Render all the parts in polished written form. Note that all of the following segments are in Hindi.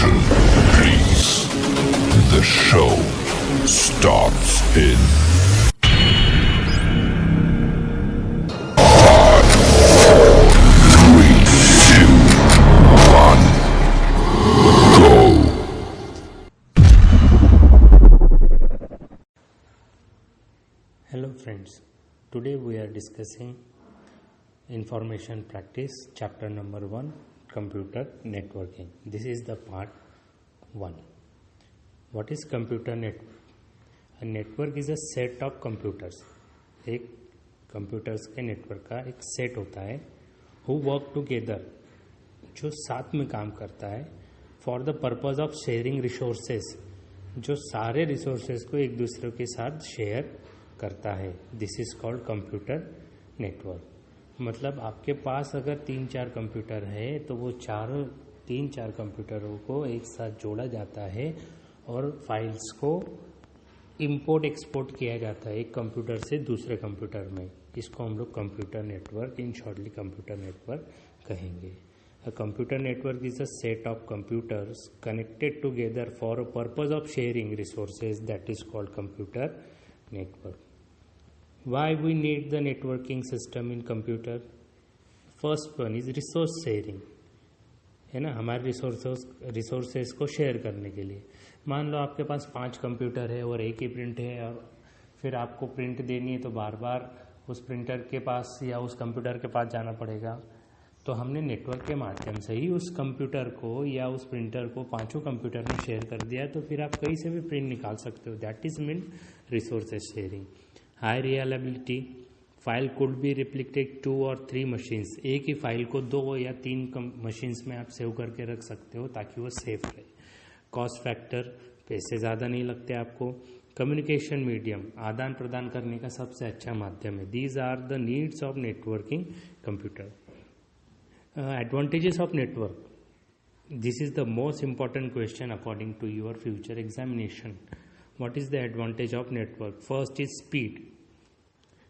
Please, the show starts in 5, 4, 3, 2, 1, go. Hello friends, today we are discussing information practice chapter number 1, computer networking. This is the part 1. What is computer network? A network is a set of computers. एक computers के network का एक set होता है who work together, जो साथ में काम करता है for the purpose of sharing resources, जो सारे resources को एक दूसरे के साथ share करता है. This is called computer network. मतलब आपके पास अगर 3-4 कंप्यूटर है तो वो 3-4 कंप्यूटरों को एक साथ जोड़ा जाता है और फाइल्स को इंपोर्ट एक्सपोर्ट किया जाता है एक कंप्यूटर से दूसरे कंप्यूटर में. इसको हम लोग कंप्यूटर नेटवर्क, इन शॉर्टली कंप्यूटर नेटवर्क कहेंगे. A computer network is a set of computers connected together for a purpose of sharing resources, that is called computer network. Why we need the networking system in computer? First one is resource sharing, है ना. हमारे रिसोर्सेज को शेयर करने के लिए, मान लो आपके पास 5 कंप्यूटर है और एक ही प्रिंट है और फिर आपको प्रिंट देनी है तो बार बार उस प्रिंटर के पास या उस कंप्यूटर के पास जाना पड़ेगा. तो हमने नेटवर्क के माध्यम से ही उस कंप्यूटर को या उस प्रिंटर को 5 कंप्यूटर में शेयर कर दिया तो फिर आप कहीं से भी प्रिंट निकाल सकते हो. That is mean resources sharing. High reliability, file could be replicated 2 और 3 मशीन्स. एक ही फाइल को 2 या 3 मशीन्स में आप सेव करके रख सकते हो ताकि वो सेफ रहे. कॉस्ट फैक्टर, पैसे ज़्यादा नहीं लगते आपको. कम्युनिकेशन मीडियम, आदान प्रदान करने का सबसे अच्छा माध्यम है. These are the needs of networking computer. Advantages of network. This is the most important question according to your future examination. What is the advantage of network? First is speed.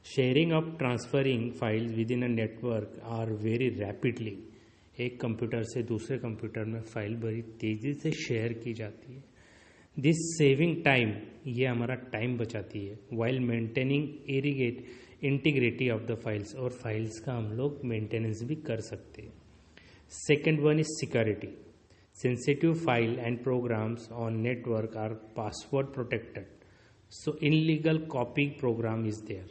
Sharing of transferring files within a network are very rapidly. एक कंप्यूटर से दूसरे कंप्यूटर में फाइल बड़ी तेज़ी से शेयर की जाती है. दिस सेविंग टाइम, ये हमारा टाइम बचाती है. While maintaining integrity of the files, और फाइल्स का हम लोग मेंटेनेंस भी कर सकते हैं. Second one is security. Sensitive file and programs on network are password protected, so illegal copy program is there.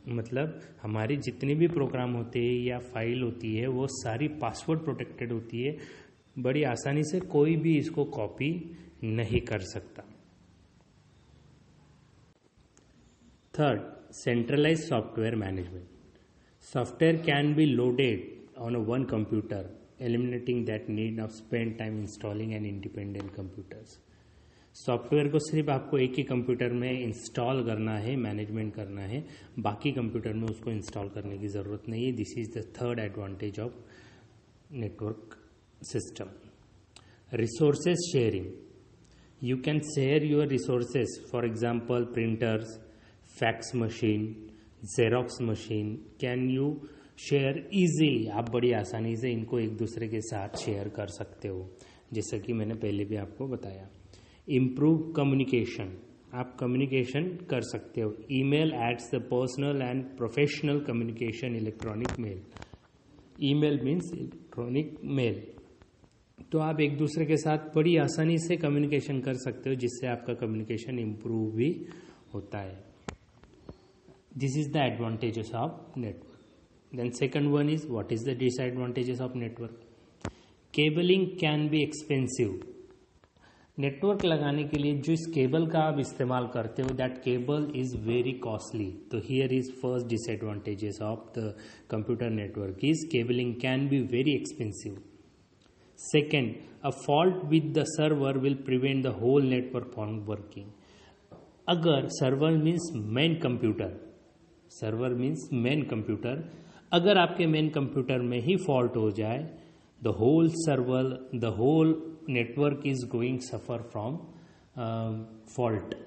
मतलब हमारी जितनी भी प्रोग्राम होते हैं या फाइल होती है वो सारी पासवर्ड प्रोटेक्टेड होती है. बड़ी आसानी से कोई भी इसको कॉपी नहीं कर सकता. Third, centralise software management. Software can be loaded on one computer, eliminating that need of spend time installing an independent computers. Software को सिर्फ आपको एक ही कंप्यूटर में इंस्टॉल करना है, मैनेजमेंट करना है, बाकी कंप्यूटर में उसको इंस्टॉल करने की ज़रूरत नहीं है. This is the third advantage of network system. Resources sharing. You can share your resources, for example printers, fax machine, xerox machine can you share easily. आप बड़ी आसानी से इनको एक दूसरे के साथ शेयर कर सकते हो, जैसा कि मैंने पहले भी आपको बताया. इम्प्रूव कम्युनिकेशन, आप कम्युनिकेशन कर सकते हो. Email aids the personal and professional communication. Electronic mail, email means electronic mail. तो आप एक दूसरे के साथ बड़ी आसानी से कम्युनिकेशन कर सकते हो, जिससे आपका कम्युनिकेशन इम्प्रूव भी होता है. This is the advantages of network. Then second one is, what is the disadvantages of network? Cabling can be expensive. Network लगाने के लिए जो इस केबल का आप इस्तेमाल करते हो, that cable is very costly. तो here is first disadvantages of the computer network is cabling can be very expensive. Second, a fault with the server will prevent the whole network from working. अगर server means main computer, server means main computer, अगर आपके मेन कंप्यूटर में ही फॉल्ट हो जाए, the whole server, the whole network is going suffer from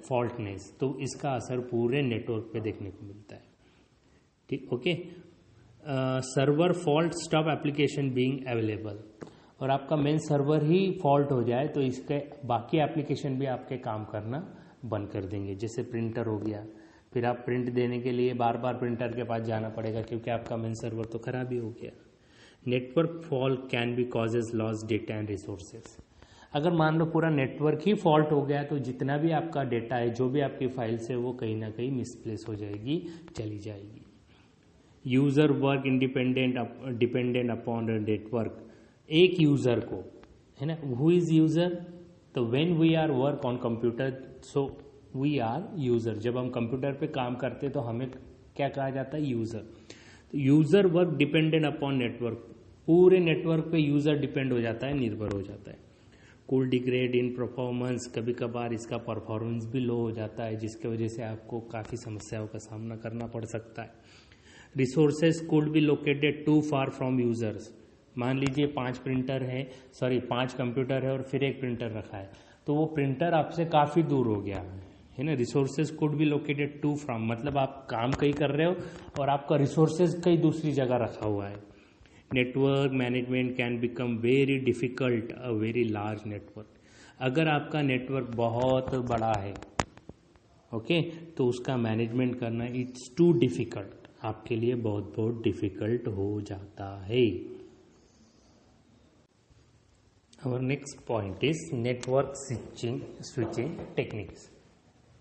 faultness. तो इसका असर पूरे नेटवर्क पे देखने को मिलता है. ठीक, okay. Server fault stop application being available. और आपका मेन सर्वर ही फॉल्ट हो जाए तो इसके बाकी एप्लीकेशन भी आपके काम करना बंद कर देंगे। जैसे प्रिंटर हो गया, फिर आप प्रिंट देने के लिए बार बार प्रिंटर के पास जाना पड़ेगा क्योंकि आपका मेन सर्वर तो खराब ही हो गया। Network fall can be causes loss data and resources. अगर मान लो पूरा नेटवर्क ही फॉल्ट हो गया तो जितना भी आपका डेटा है, जो भी आपकी फाइल्स है, वो कहीं ना कहीं मिसप्लेस हो जाएगी, चली जाएगी। User work dependent upon network. एक यूजर को, है ना, हु इज यूजर, तो when we are work on computer so we are user. जब हम कंप्यूटर पे काम करते तो हमें क्या कहा जाता है, यूजर। तो user work dependent upon network, पूरे नेटवर्क पे यूजर डिपेंड हो जाता है, निर्भर हो जाता है। कुल डिग्रेड इन परफॉर्मेंस, कभी कभार इसका परफॉर्मेंस भी लो हो जाता है जिसकी वजह से आपको काफ़ी समस्याओं का सामना करना पड़ सकता है। Resources could be located to far from users. मान लीजिए 5 कंप्यूटर है और फिर एक प्रिंटर रखा है, तो वो प्रिंटर आपसे काफ़ी दूर हो गया है ना। Resources could be located to from, मतलब आप काम कहीं कर रहे हो और आपका रिसोर्सेज कहीं दूसरी जगह रखा हुआ है। Network management can become very difficult a very large network. अगर आपका नेटवर्क बहुत बड़ा है, ओके, तो उसका मैनेजमेंट करना इट्स टू डिफिकल्ट, आपके लिए बहुत बहुत डिफिकल्ट हो जाता है। Our next point is network switching techniques.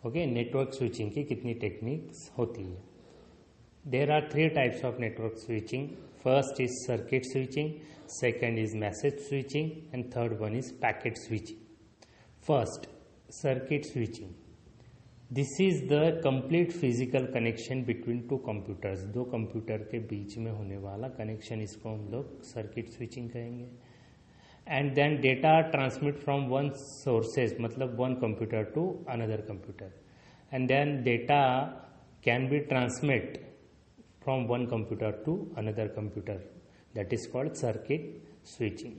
Okay, network switching की कितनी टेक्निक्स होती है? There are 3 types of network switching. First is circuit switching, second is message switching, and third one is packet switching. First, circuit switching. This is the complete physical connection between 2 computers. 2 computer के बीच में होने वाला कनेक्शन, इसको हम लोग सर्किट स्विचिंग कहेंगे। And then data transmit from one sources, मतलब one computer to another computer, and then data can be transmit from one computer to another computer. That is called circuit switching.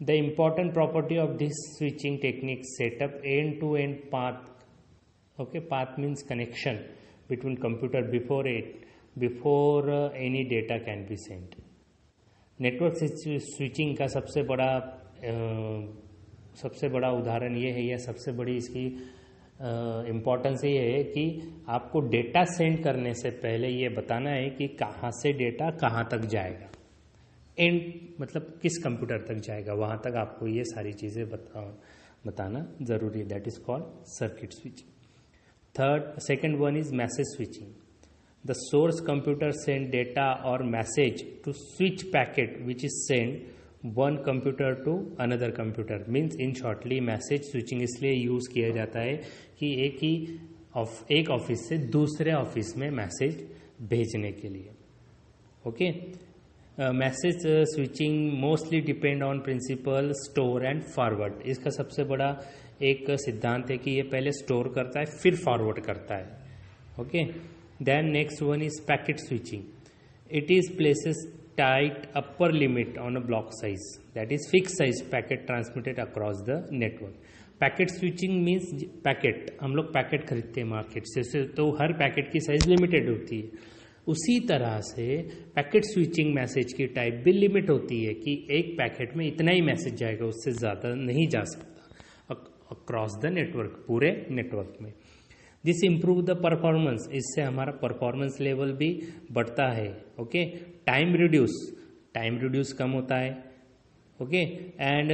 The important property of this switching technique set up end-to-end path. Okay, path means connection between computer before any data can be sent. Network switching का सबसे बड़ा उदाहरण ये है, या सबसे बड़ी इसकी इम्पोर्टेंस ये है कि आपको डेटा सेंड करने से पहले ये बताना है कि कहाँ से डेटा कहाँ तक जाएगा, एंड मतलब किस कंप्यूटर तक जाएगा, वहाँ तक आपको ये सारी चीज़ें बताना ज़रूरी है। That is called circuit switching. Second one is message switching. The source computer send data or message to switch packet which is sent one computer to another computer. Means in shortly message switching इसलिए यूज़ किया जाता है कि एक ऑफिस से दूसरे ऑफिस में मैसेज भेजने के लिए। Okay, message switching mostly depend on principle store and forward. इसका सबसे बड़ा एक सिद्धांत है कि ये पहले स्टोर करता है फिर फॉरवर्ड करता है. Okay, then next one is packet switching. It is places tight upper limit on a block size, that is fixed size packet transmitted across the network. Packet switching means packet, हम लोग पैकेट खरीदते हैं मार्केट से, तो हर पैकेट की साइज लिमिटेड होती है. उसी तरह से पैकेट स्विचिंग मैसेज की टाइप भी लिमिट होती है कि एक पैकेट में इतना ही मैसेज जाएगा, उससे ज़्यादा नहीं जा सकता अक्रॉस द नेटवर्क, पूरे नेटवर्क में. दिस इम्प्रूव द परफॉर्मेंस, इससे हमारा परफॉर्मेंस लेवल भी बढ़ता है. ओके, टाइम रिड्यूस कम होता है. Okay, and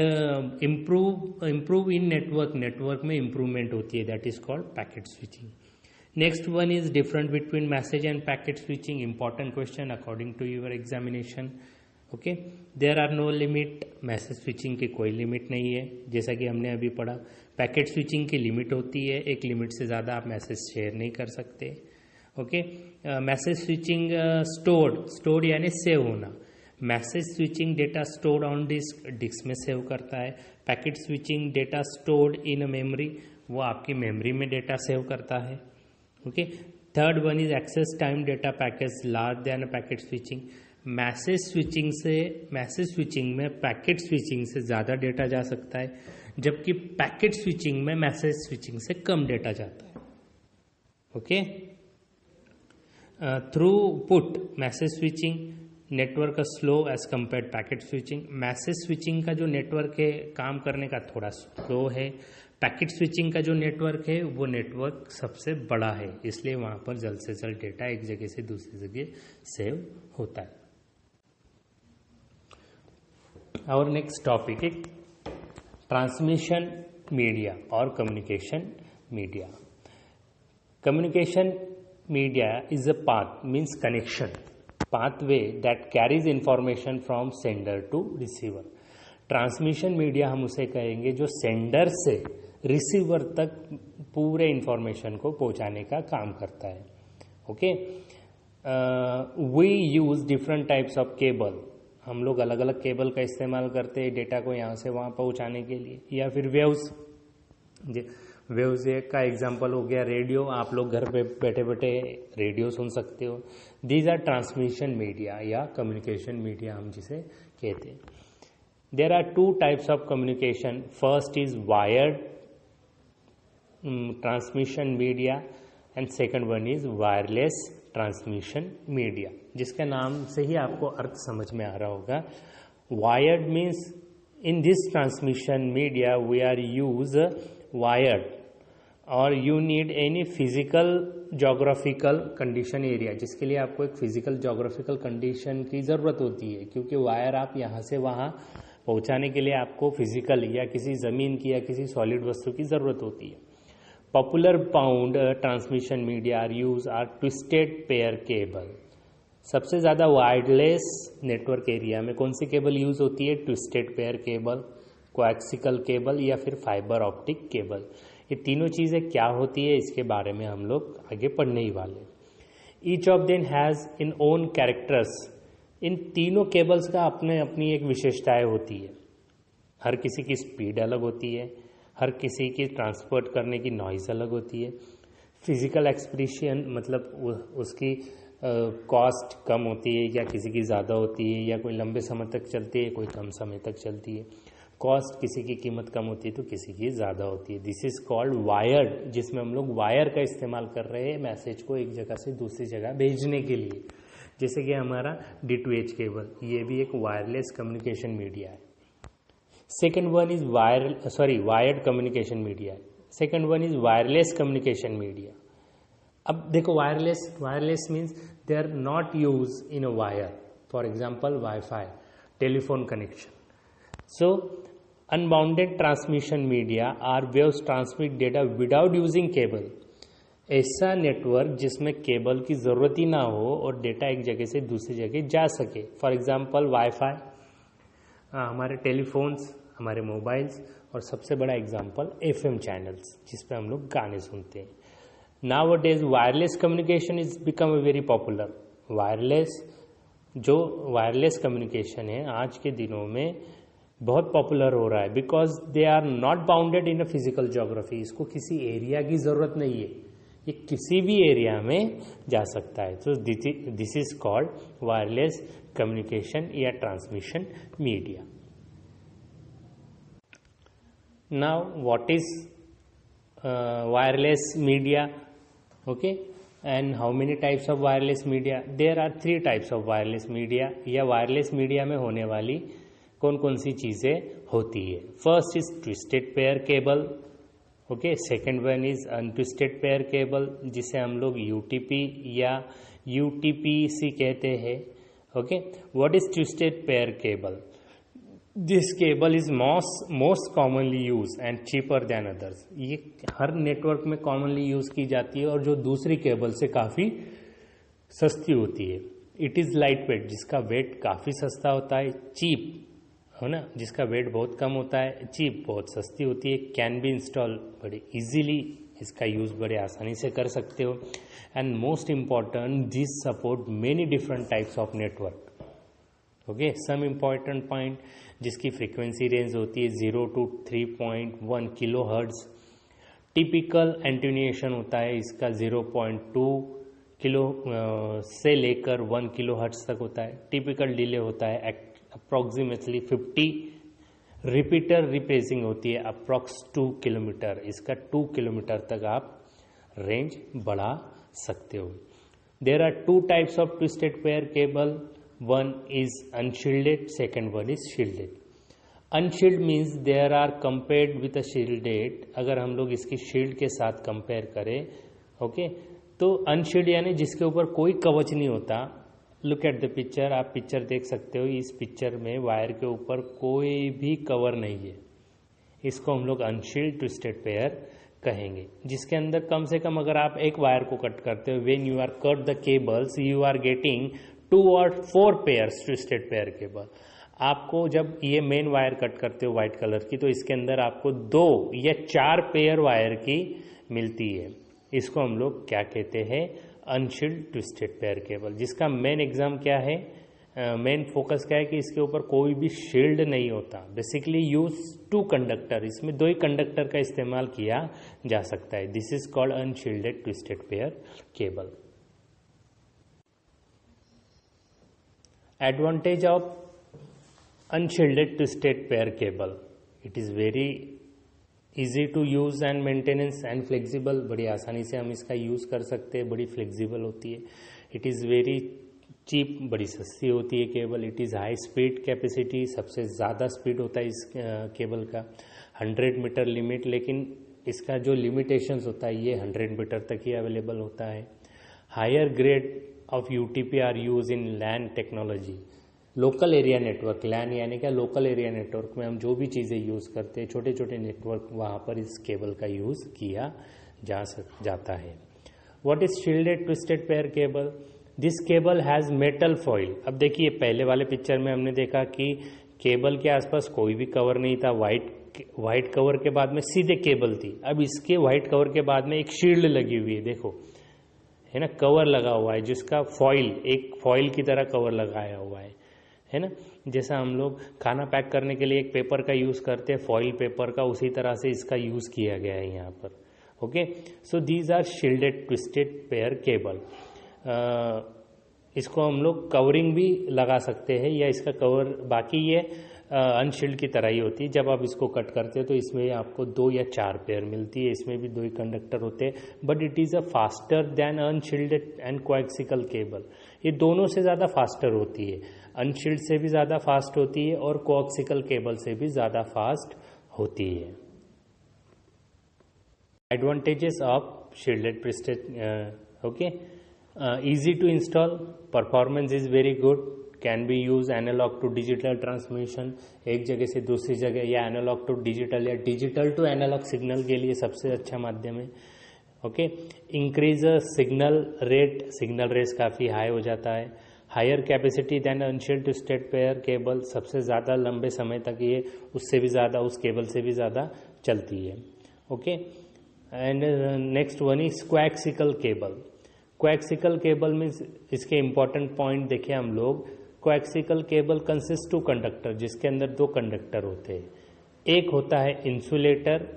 improve in network में इम्प्रूवमेंट होती है. That is called packet switching. Next one is different between message and packet switching. Important question according to your examination. Okay, there are no limit. Message switching की कोई लिमिट नहीं है, जैसा कि हमने अभी पढ़ा. पैकेट स्विचिंग की लिमिट होती है, एक लिमिट से ज़्यादा आप मैसेज शेयर नहीं कर सकते. ओके, मैसेज स्विचिंग स्टोर्ड यानी सेव होना. Message switching data stored on disk में सेव करता है. Packet switching data stored in memory, वो आपकी मेमोरी में डेटा सेव करता है. Okay, third one is access time data package large than packet switching. Message switching में पैकेट स्विचिंग से ज़्यादा डेटा जा सकता है, जबकि पैकेट स्विचिंग में मैसेज स्विचिंग से कम डेटा जाता है. Okay, through put message switching network slow as compare packet switching. Message switching का जो नेटवर्क है काम करने का थोड़ा स्लो है, पैकेट स्विचिंग का जो नेटवर्क है वो नेटवर्क सबसे बड़ा है, इसलिए वहाँ पर जल्द से जल्द डेटा एक जगह से दूसरी जगह सेव होता है। और नेक्स्ट टॉपिक है ट्रांसमिशन मीडिया और communication media. Communication media is a path means connection pathway that carries information from sender to receiver। Transmission media हम उसे कहेंगे जो सेंडर से रिसीवर तक पूरे इंफॉर्मेशन को पहुंचाने का काम करता है। Okay, we use different types of cable. हम लोग अलग अलग केबल का इस्तेमाल करते हैं डेटा को यहाँ से वहाँ पहुँचाने के लिए, या फिर वेव्स। वेव्स का एग्जांपल हो गया रेडियो, आप लोग घर पे बैठे बैठे रेडियो सुन सकते हो। दीज आर ट्रांसमिशन मीडिया या कम्युनिकेशन मीडिया हम जिसे कहते हैं। There are two types of communication. First is wired transmission media and second one is wireless transmission media, जिसका नाम से ही आपको अर्थ समझ में आ रहा होगा। Wired means in this transmission media we are use wired और you need any physical geographical condition area, जिसके लिए आपको एक फिजिकल जोग्राफिकल कंडीशन की ज़रूरत होती है, क्योंकि वायर आप यहाँ से वहाँ पहुँचाने के लिए आपको फिजिकल या किसी ज़मीन की या किसी सॉलिड वस्तु की ज़रूरत होती है। Popular bound transmission media are use are twisted pair cable. सबसे ज़्यादा वायरलेस नेटवर्क एरिया में कौन सी केबल यूज़ होती है? Twisted pair cable, coaxial cable या फिर फाइबर ऑप्टिक केबल। ये तीनों चीज़ें क्या होती है इसके बारे में हम लोग आगे पढ़ने ही वाले। Each of them has in own characters. इन तीनों केबल्स का अपने अपनी एक विशेषताएं होती है। हर किसी की स्पीड अलग होती है, हर किसी की ट्रांसपोर्ट करने की नॉइज़ अलग होती है। फिजिकल एक्सप्रेशन मतलब उसकी कॉस्ट कम होती है या किसी की ज़्यादा होती है, या कोई लंबे समय तक चलती है, कोई कम समय तक चलती है। कॉस्ट किसी की कीमत कम होती है तो किसी की ज़्यादा होती है। दिस इज़ कॉल्ड वायर्ड, जिसमें हम लोग वायर का इस्तेमाल कर रहे हैं मैसेज को एक जगह से दूसरी जगह भेजने के लिए, जैसे कि हमारा D2H केबल, ये भी एक वायरलेस कम्युनिकेशन मीडिया है। Second one is wired communication media. Second one is wireless communication media. अब देखो wireless means they are not use in a wire, for example wifi, telephone connection. So, unbounded transmission media are waves transmit data without using cable। ऐसा नेटवर्क जिसमें केबल की ज़रूरत ही ना हो और डेटा एक जगह से दूसरी जगह जा सके। फॉर एग्जांपल वाईफाई, हमारे टेलीफोन्स, हमारे मोबाइल्स, और सबसे बड़ा एग्जांपल FM चैनल्स जिस पे हम लोग गाने सुनते हैं। Nowadays wireless communication is become very popular. Wireless communication है आज के दिनों में बहुत पॉपुलर हो रहा है, because they are not bounded in a physical geography. इसको किसी एरिया की ज़रूरत नहीं है, ये किसी भी एरिया में जा सकता है। तो this is called wireless communication या transmission media. Now what is wireless media? Okay, and how many types of wireless media? There are 3 types of wireless media, या वायरलेस मीडिया में होने वाली कौन कौन सी चीज़ें होती है। First is twisted pair cable. Okay, second one is untwisted pair cable, जिसे हम लोग UTP या UTPC कहते हैं। Okay, what is twisted pair cable? This cable is most commonly use and cheaper than others. ये हर नेटवर्क में कॉमनली यूज की जाती है और जो दूसरी केबल से काफ़ी सस्ती होती है। इट इज़ लाइट वेट, जिसका वेट काफ़ी सस्ता होता है। चीप है ना, जिसका वेट बहुत कम होता है। चीप बहुत सस्ती होती है। कैन बी इंस्टॉल, बड़े इजीली इसका यूज़ बड़े आसानी से कर सकते हो। And most important, this support many different types of network. Okay, some important point, जिसकी फ्रीक्वेंसी रेंज होती है 0 to 3.1 kilohertz. Typical attenuation होता है इसका 0.2 किलो से लेकर 1 किलो हर्ट्ज तक होता है। टिपिकल डिले होता है अप्रॉक्सीमेटली 50। रिपीटर रिप्रेसिंग होती है अप्रॉक्स 2 किलोमीटर। इसका 2 किलोमीटर तक आप रेंज बढ़ा सकते हो। There are 2 types of twisted pair cable. one is unshielded, second one is shielded. Unshielded means there are compared with a shielded. अगर हम लोग इसकी शील्ड के साथ कंपेयर करें, ओके, तो अनशील्ड यानी जिसके ऊपर कोई कवच नहीं होता. लुक एट द पिक्चर, आप पिक्चर देख सकते हो. इस पिक्चर में वायर के ऊपर कोई भी कवर नहीं है. इसको हम लोग अनशील्ड ट्विस्टेड पेयर कहेंगे, जिसके अंदर कम से कम अगर आप एक वायर को कट करते हो, when you are cut the cables you are getting 2 or 4 pairs twisted pair cable. आपको जब ये मेन वायर कट करते हो व्हाइट कलर की, तो इसके अंदर आपको 2 या 4 पेयर वायर की मिलती है. इसको हम लोग क्या कहते हैं? अनशील्ड ट्विस्टेड पेयर केबल. जिसका मेन एग्जाम क्या है, मेन फोकस क्या है कि इसके ऊपर कोई भी शील्ड नहीं होता. बेसिकली यूज 2 कंडक्टर, इसमें 2 ही कंडक्टर का इस्तेमाल किया जा सकता है. This is called unshielded twisted pair cable. Advantage of unshielded twisted pair cable, it is very easy to use and maintenance and flexible. बड़ी आसानी से हम इसका यूज़ कर सकते हैं, बड़ी फ्लेक्सिबल होती है. इट इज़ वेरी चीप, बड़ी सस्ती होती है cable. It is high speed capacity, सबसे ज़्यादा स्पीड होता है इस केबल का. 100 मीटर लिमिट, लेकिन इसका जो लिमिटेशंस होता है ये 100 मीटर तक ही अवेलेबल होता है. Higher grade of UTP are use in LAN technology. Local area network, LAN यानी क्या, लोकल एरिया नेटवर्क में हम जो भी चीज़ें यूज़ करते हैं, छोटे छोटे नेटवर्क, वहाँ पर इस केबल का यूज़ किया जाता है. What is shielded twisted pair cable? This cable has metal foil. अब देखिए, पहले वाले पिक्चर में हमने देखा कि केबल के आसपास कोई भी कवर नहीं था. वाइट कवर के बाद में सीधे केबल थी. अब इसके वाइट कवर के बाद में एक शील्ड लगी हुई है, देखो, है ना, कवर लगा हुआ है, जिसका फॉइल, एक फॉइल की तरह कवर लगाया हुआ है ना. जैसा हम लोग खाना पैक करने के लिए एक पेपर का यूज़ करते हैं, फॉइल पेपर का, उसी तरह से इसका यूज़ किया गया है यहाँ पर. Okay, so these are shielded twisted pair cable. इसको हम लोग कवरिंग भी लगा सकते हैं, या इसका कवर, बाकी ये अनशील्ड की तरह ही होती है. जब आप इसको कट करते हो तो इसमें आपको 2 या 4 पेयर मिलती है. इसमें भी 2 ही कंडक्टर होते हैं, but it is a faster than unshielded and coaxial cable. ये दोनों से ज़्यादा फास्टर होती है. अनशील्ड से भी ज़्यादा फास्ट होती है और कोएक्सिकल केबल से भी ज़्यादा फास्ट होती है. Advantages of shielded twisted, okay, easy to install, performance is very good, can be used analog to digital transmission, एक जगह से दूसरी जगह, या एनालॉग टू डिजिटल या डिजिटल टू एनालॉग सिग्नल के लिए सबसे अच्छा माध्यम है. Okay, increase signal rate, signal rate काफ़ी हाई हो जाता है. Higher capacity than unshield twisted pair cable, सबसे ज़्यादा लंबे समय तक ये उससे भी ज़्यादा, उस केबल से भी ज़्यादा चलती है. Okay, and next one is coaxial cable. Coaxial cable में इसके इंपॉर्टेंट पॉइंट देखिए हम लोग. कोएक्सिकल केबल कंसिस्ट 2 कंडक्टर, जिसके अंदर 2 कंडक्टर होते हैं. एक होता है insulator,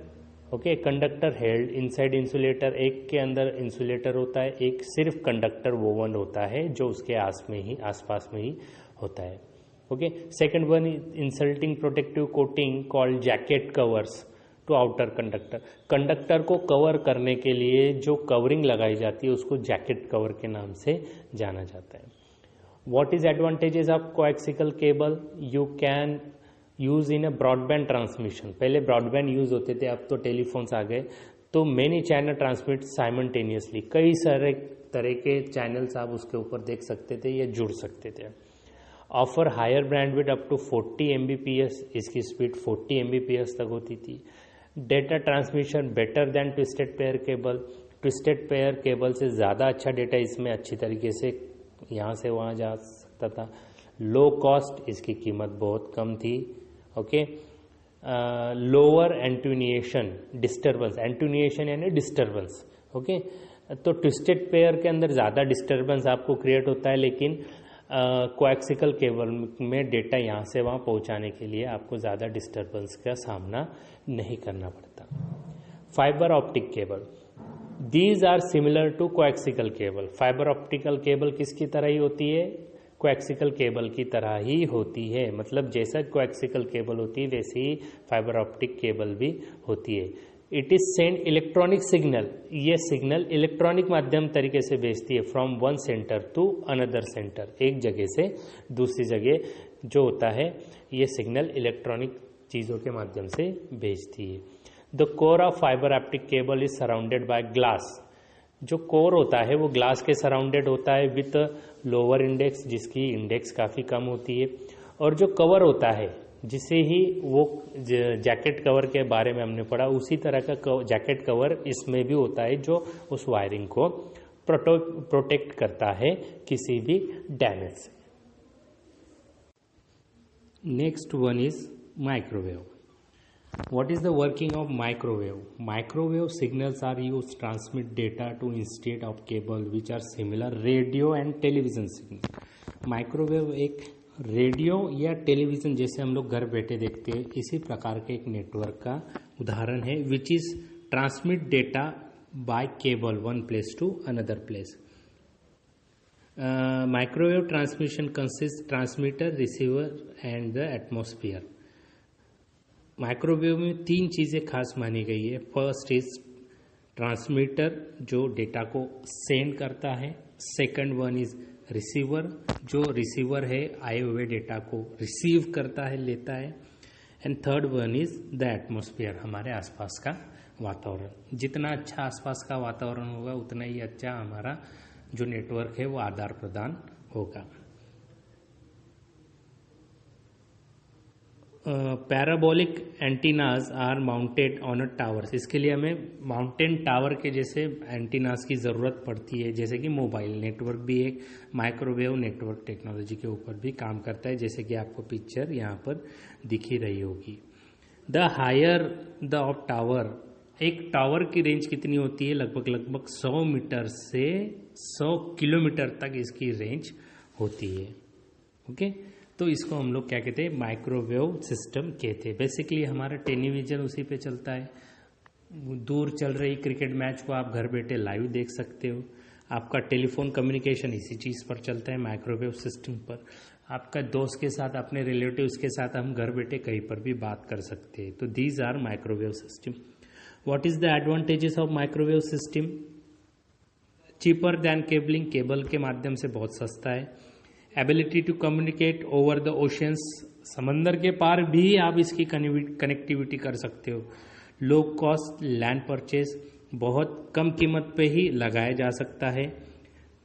okay, conductor held inside insulator. एक के अंदर इंसुलेटर होता है, एक सिर्फ कंडक्टर वोवन होता है जो उसके आसपास में ही होता है. Okay, second one insulting protective coating called jacket covers to outer conductor. Conductor को कवर करने के लिए जो कवरिंग लगाई जाती है उसको जैकेट कवर के नाम से जाना जाता है. What is advantages of coaxial cable? You can use in a broadband transmission. पहले ब्रॉडबैंड यूज होते थे, अब तो टेलीफोन्स आ गए, तो मेनी चैनल ट्रांसमिट साइमल्टेनियसली. कई सारे तरह के चैनल्स आप उसके ऊपर देख सकते थे या जुड़ सकते थे. Offer higher bandwidth up to 40 Mbps, इसकी स्पीड 40 Mbps तक होती थी. Data transmission better than twisted pair cable. Twisted pair cable से ज़्यादा अच्छा डेटा इसमें अच्छी तरीके से यहाँ से वहाँ जा सकता था. लो कॉस्ट, इसकी कीमत बहुत कम थी. ओके, लोअर एंटूनिएशन डिस्टर्बेंस, एंटूनिएशन यानी डिस्टर्बेंस. ओके, तो ट्विस्टेड पेयर के अंदर ज़्यादा डिस्टर्बेंस आपको क्रिएट होता है, लेकिन कोएक्सिकल केबल में डेटा यहाँ से वहाँ पहुँचाने के लिए आपको ज़्यादा डिस्टर्बेंस का सामना नहीं करना पड़ता. Fibre optic cable, these are similar to coaxial cable. Fibre optical cable किसकी तरह ही होती है? कोएक्सिकल केबल की तरह ही होती है. मतलब जैसा कोएक्सिकल केबल होती है वैसे ही फाइबर ऑप्टिक केबल भी होती है. It is send electronic signal, ये सिग्नल इलेक्ट्रॉनिक माध्यम तरीके से भेजती है from one centre to another centre, एक जगह से दूसरी जगह जो होता है ये सिग्नल इलेक्ट्रॉनिक चीज़ों के माध्यम से भेजती है। The core of fibre optic cable is surrounded by glass, जो कोर होता है वो ग्लास के सराउंडेड होता है विथ लोअर इंडेक्स, जिसकी इंडेक्स काफ़ी कम होती है, और जो कवर होता है जिसे ही वो जैकेट कवर के बारे में हमने पढ़ा, उसी तरह का जैकेट कवर इसमें भी होता है जो उस वायरिंग को प्रोटेक्ट करता है किसी भी डैमेज से। Next one is microwave. What is the working of microwave? Microwave signals are used to transmit data to instead of cable which are similar radio and television signal. Microwave एक रेडियो या टेलीविज़न जैसे हम लोग घर बैठे देखते हैं इसी प्रकार के एक नेटवर्क का उदाहरण है, which is transmit data by cable one place to another place. Microwave transmission consist transmitter, receiver and the atmosphere. Microwave में तीन चीज़ें खास मानी गई है। फर्स्ट इज ट्रांसमीटर जो डेटा को सेंड करता है, सेकंड वन इज रिसीवर जो रिसीवर है आए हुए डेटा को रिसीव करता है, लेता है, and third one is the atmosphere हमारे आसपास का वातावरण। जितना अच्छा आसपास का वातावरण होगा उतना ही अच्छा हमारा जो नेटवर्क है वो आदान प्रदान होगा। Parabolic antennas are mounted on a towers, इसके लिए हमें माउंटेन टावर के जैसे एंटीनाज की ज़रूरत पड़ती है, जैसे कि मोबाइल नेटवर्क भी एक माइक्रोवेव नेटवर्क टेक्नोलॉजी के ऊपर भी काम करता है, जैसे कि आपको पिक्चर यहाँ पर दिख ही रही होगी। The higher the of tower, एक टावर की रेंज कितनी होती है, लगभग 100 मीटर से 100 किलोमीटर तक इसकी रेंज होती है। ओके, तो इसको हम लोग क्या कहते हैं, माइक्रोवेव सिस्टम कहते हैं। बेसिकली हमारा टेलीविज़न उसी पे चलता है, दूर चल रही क्रिकेट मैच को आप घर बैठे लाइव देख सकते हो। आपका टेलीफोन कम्युनिकेशन इसी चीज़ पर चलता है, माइक्रोवेव सिस्टम पर। आपका दोस्त के साथ, अपने रिलेटिव्स के साथ हम घर बैठे कहीं पर भी बात कर सकते हैं। तो these are microwave system. What is the advantages of microwave system? Cheaper than cabling, cable के माध्यम से बहुत सस्ता है। Ability to communicate over the oceans, समंदर के पार भी आप इसकी कनेक्टिविटी कर सकते हो। लो कॉस्ट लैंड परचेज, बहुत कम कीमत पे ही लगाया जा सकता है।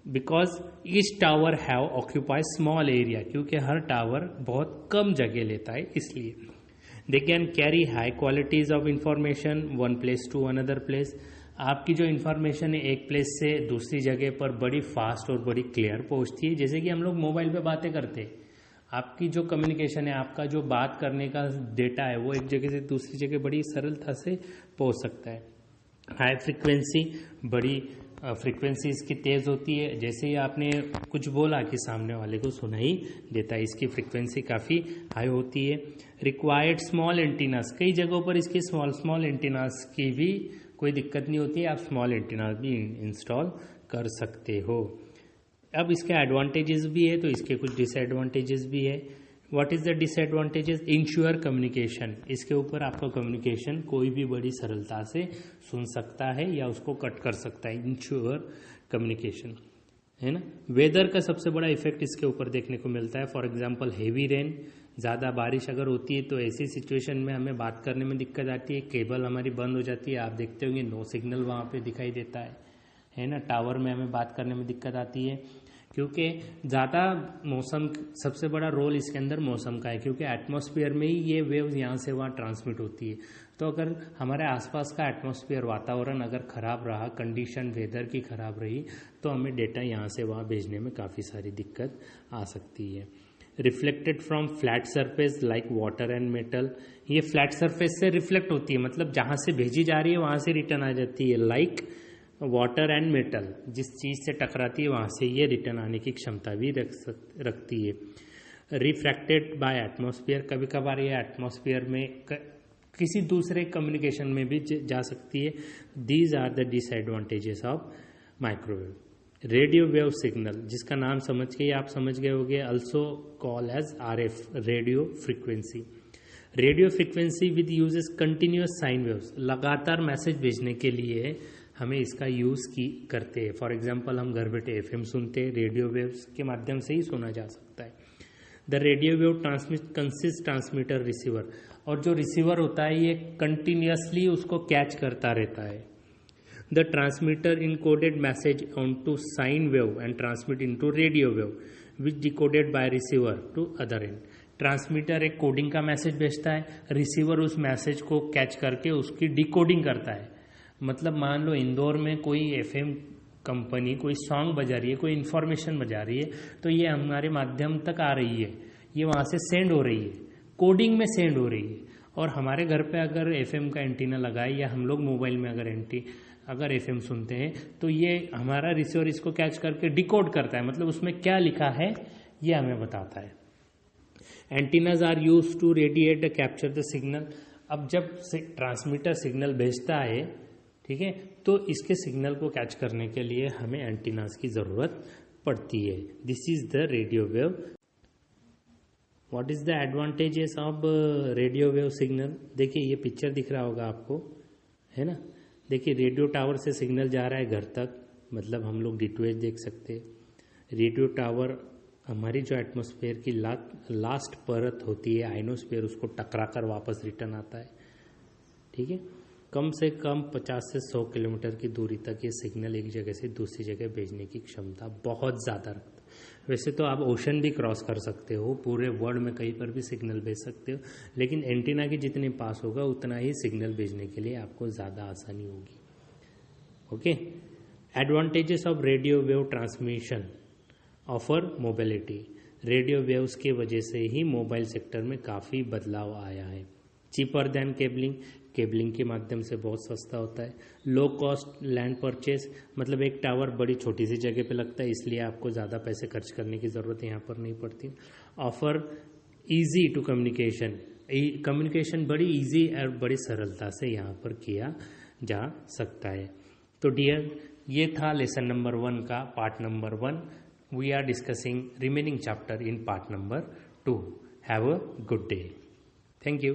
Because each tower have occupy small area, क्योंकि हर टावर बहुत कम जगह लेता है इसलिए। They can carry high qualities of information one place to another place, आपकी जो इन्फॉर्मेशन है एक प्लेस से दूसरी जगह पर बड़ी फास्ट और बड़ी क्लियर पहुंचती है। जैसे कि हम लोग मोबाइल पे बातें करते हैं, आपकी जो कम्युनिकेशन है, आपका जो बात करने का डेटा है वो एक जगह से दूसरी जगह बड़ी सरलता से पहुंच सकता है। हाई फ्रिक्वेंसी, बड़ी फ्रिक्वेंसी इसकी तेज़ होती है, जैसे ही आपने कुछ बोला कि सामने वाले को सुनाई देता है, इसकी फ्रिक्वेंसी काफ़ी हाई होती है। रिक्वायर्ड स्मॉल एंटीनास, कई जगहों पर इसके स्मॉल एंटीनास की भी कोई दिक्कत नहीं होती है, आप स्मॉल एंटीनास भी इंस्टॉल कर सकते हो। अब इसके एडवांटेजेस भी है तो इसके कुछ डिसएडवांटेजेस भी है। What is the disadvantages? Ensure communication, इसके ऊपर आपका कम्युनिकेशन कोई भी बड़ी सरलता से सुन सकता है या उसको कट कर सकता है, इंश्योर कम्युनिकेशन है ना। वेदर का सबसे बड़ा इफेक्ट इसके ऊपर देखने को मिलता है। फॉर एग्जांपल हेवी रेन, ज़्यादा बारिश अगर होती है तो ऐसी सिचुएशन में हमें बात करने में दिक्कत आती है, केबल हमारी बंद हो जाती है, आप देखते होंगे नो सिग्नल वहाँ पे दिखाई देता है ना। टावर में हमें बात करने में दिक्कत आती है क्योंकि ज़्यादा मौसम, सबसे बड़ा रोल इसके अंदर मौसम का है, क्योंकि एटमॉस्फेयर में ही ये वेव्स यहाँ से वहाँ ट्रांसमिट होती है। तो अगर हमारे आसपास का एटमॉस्फेयर, वातावरण अगर ख़राब रहा, कंडीशन वेदर की ख़राब रही, तो हमें डेटा यहाँ से वहाँ भेजने में काफ़ी सारी दिक्कत आ सकती है। Reflected from flat surface like water and metal, ये फ्लैट सरफेस से रिफ्लेक्ट होती है, मतलब जहाँ से भेजी जा रही है वहाँ से रिटर्न आ जाती है। लाइक वाटर एंड मेटल, जिस चीज़ से टकराती है वहाँ से ये रिटर्न आने की क्षमता भी रखती है। रिफ्रैक्टेड बाय एटमॉस्फेयर, कभी कभार ये एटमॉस्फेयर में किसी दूसरे कम्युनिकेशन में भी जा सकती है। These are the disadvantages of microwave. Radio wave signal, जिसका नाम समझ के आप समझ गए होंगे, also call as RF, radio frequency. Radio frequency with uses continuous sine waves, लगातार मैसेज भेजने के लिए हमें इसका यूज़ करते हैं। फॉर एग्जांपल हम घर बैठे एफएम सुनते हैं, रेडियो वेव्स के माध्यम से ही सुना जा सकता है। The radio wave consist transmitter receiver, और जो रिसीवर होता है ये कंटिन्यूसली उसको कैच करता रहता है। The transmitter encoded message on to sine wave and transmit into radio wave which decoded by receiver to other end. Transmitter एक कोडिंग का मैसेज भेजता है, रिसीवर उस मैसेज को कैच करके उसकी डिकोडिंग करता है। मतलब मान लो इंदौर में कोई एफएम कंपनी कोई सॉन्ग बजा रही है, कोई इन्फॉर्मेशन बजा रही है, तो ये हमारे माध्यम तक आ रही है, ये वहाँ से सेंड हो रही है, कोडिंग में सेंड हो रही है। और हमारे घर पे अगर एफएम का एंटीना लगा है या हम लोग मोबाइल में अगर एफएम सुनते हैं तो ये हमारा रिसीवर इसको कैच करके डिकोड करता है, मतलब उसमें क्या लिखा है ये हमें बताता है। Antennas are use to radiate capture the signal. अब जब ट्रांसमीटर सिग्नल भेजता है, ठीक है, तो इसके सिग्नल को कैच करने के लिए हमें एंटीनास की ज़रूरत पड़ती है। This is the radio wave. What is the advantages of radio wave signal? देखिए ये पिक्चर दिख रहा होगा आपको, है ना। देखिए रेडियो टावर से सिग्नल जा रहा है घर तक, मतलब हम लोग D2H देख सकते हैं। रेडियो टावर हमारी जो एटमॉस्फेयर की लास्ट परत होती है आइनोस्फेयर, उसको टकरा कर वापस रिटर्न आता है, ठीक है। कम से कम 50 से 100 किलोमीटर की दूरी तक ये सिग्नल एक जगह से दूसरी जगह भेजने की क्षमता बहुत ज़्यादा रखता है। वैसे तो आप ओशन भी क्रॉस कर सकते हो, पूरे वर्ल्ड में कहीं पर भी सिग्नल भेज सकते हो, लेकिन एंटीना के जितने पास होगा उतना ही सिग्नल भेजने के लिए आपको ज़्यादा आसानी होगी। Okay, advantages of radio wave transmission offer mobility. Radio waves के वजह से ही मोबाइल सेक्टर में काफ़ी बदलाव आया है। चीपर देन केबलिंग, केबलिंग के माध्यम से बहुत सस्ता होता है। लो कॉस्ट लैंड परचेज, मतलब एक टावर बड़ी छोटी सी जगह पे लगता है, इसलिए आपको ज़्यादा पैसे खर्च करने की ज़रूरत यहाँ पर नहीं पड़ती। Offer easy to communication, communication बड़ी इजी और बड़ी सरलता से यहाँ पर किया जा सकता है। तो डियर, ये था लेसन नंबर 1 का part number 1। We are discussing remaining chapter in part number 2। Have a good day. Thank you.